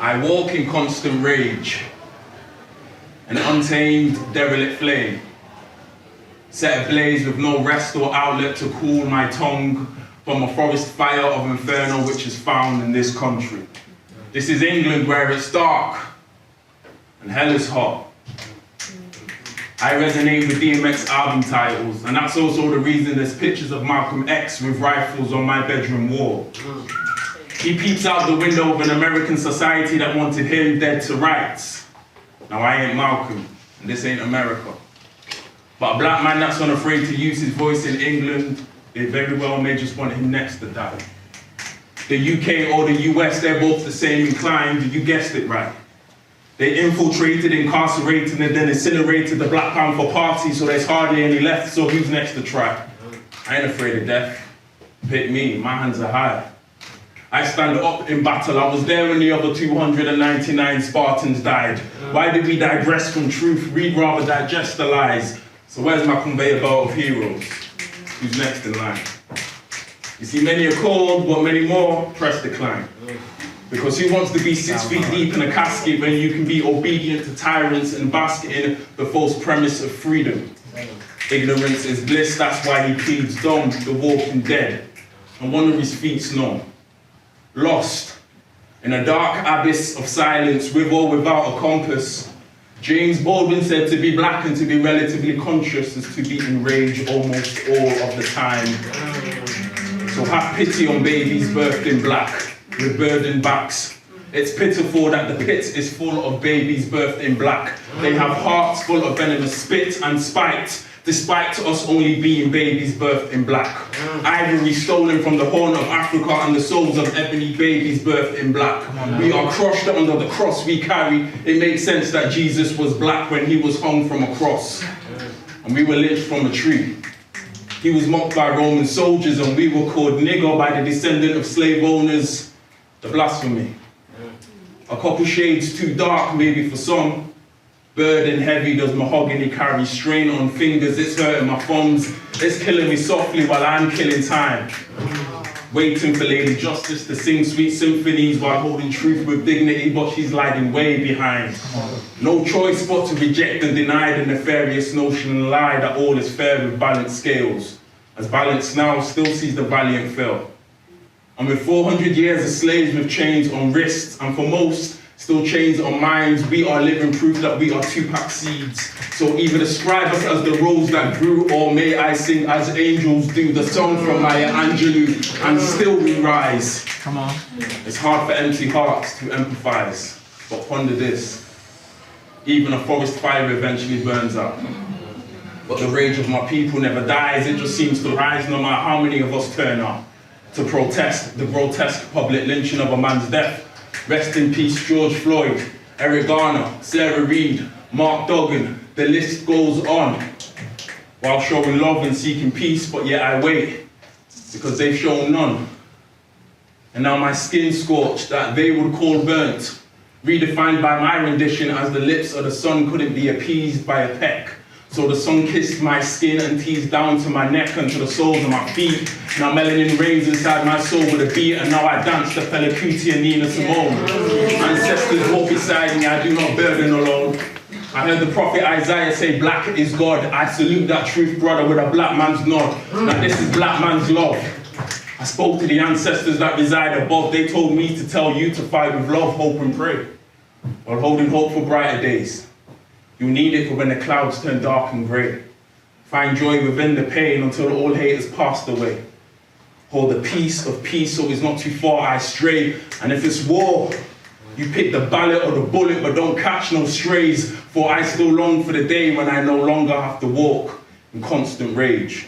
I walk in constant rage, an untamed, derelict flame, set ablaze with no rest or outlet to cool my tongue from a forest fire of inferno which is found in this country. This is England where it's dark and hell is hot. I resonate with DMX album titles, and that's also the reason there's pictures of Malcolm X with rifles on my bedroom wall. He peeps out the window of an American society that wanted him dead to rights. Now I ain't Malcolm, and this ain't America. But a black man that's unafraid to use his voice in England, they very well may just want him next to die. The UK or the US, they're both the same inclined, you guessed it right. They infiltrated, incarcerated, and then incinerated the Black Panther Party, so there's hardly any left, so who's next to try? I ain't afraid of death. Pick me, my hands are high. I stand up in battle. I was there when the other 299 Spartans died. Why did we digress from truth? Read rather digest the lies. So where's my conveyor belt of heroes? Who's next in line? You see, many are called, but many more press decline. Because who wants to be 6 feet deep in a casket when you can be obedient to tyrants and bask in the false premise of freedom? Ignorance is bliss, that's why he pleads dumb, the walking dead, and one of his feet's numb. Lost in a dark abyss of silence, with or without a compass. James Baldwin said to be black and to be relatively conscious is to be enraged almost all of the time. So have pity on babies birthed in black, with burdened backs. It's pitiful that the pit is full of babies birthed in black. They have hearts full of venomous spit and spite, despite us only being babies birthed in black. Ivory stolen from the Horn of Africa and the souls of ebony babies birthed in black. We are crushed under the cross we carry. It makes sense that Jesus was black when he was hung from a cross. And we were lynched from a tree. He was mocked by Roman soldiers and we were called nigger by the descendant of slave owners. The blasphemy. A couple shades too dark maybe for some. Burden heavy does mahogany carry, strain on fingers, it's hurting my thumbs. It's killing me softly while I'm killing time. Waiting for Lady Justice to sing sweet symphonies while holding truth with dignity, but she's lagging way behind. No choice but to reject and deny the nefarious notion and lie that all is fair with balanced scales. As balance now still sees the valiant fail. And with 400 years of slaves with chains on wrists, and for most, still chains on minds, we are living proof that we are Tupac seeds. So either describe us as the rose that grew, or may I sing as angels do, the song from Maya Angelou, and still we rise. Come on. It's hard for empty hearts to empathize, but ponder this. Even a forest fire eventually burns out. But the rage of my people never dies, it just seems to rise no matter how many of us turn up to protest the grotesque public lynching of a man's death. Rest in peace, George Floyd, Eric Garner, Sarah Reid, Mark Duggan, the list goes on. While showing love and seeking peace, but yet I wait, because they've shown none. And now my skin scorched that they would call burnt, redefined by my rendition as the lips of the sun couldn't be appeased by a peck. So the sun kissed my skin and teased down to my neck and to the soles of my feet. Now melanin reigns inside my soul with a beat, and now I dance to Fela Kuti and Nina Simone. Ancestors walk beside me, I do not burden alone. I heard the prophet Isaiah say, black is God. I salute that truth, brother, with a black man's nod. Now this is black man's love. I spoke to the ancestors that reside above. They told me to tell you to fight with love, hope, and pray, while holding hope for brighter days. You need it for when the clouds turn dark and grey. Find joy within the pain until all hate has passed away. Hold the peace of peace so it's not too far I stray. And if it's war, you pick the ballot or the bullet, but don't catch no strays. For I still long for the day when I no longer have to walk in constant rage.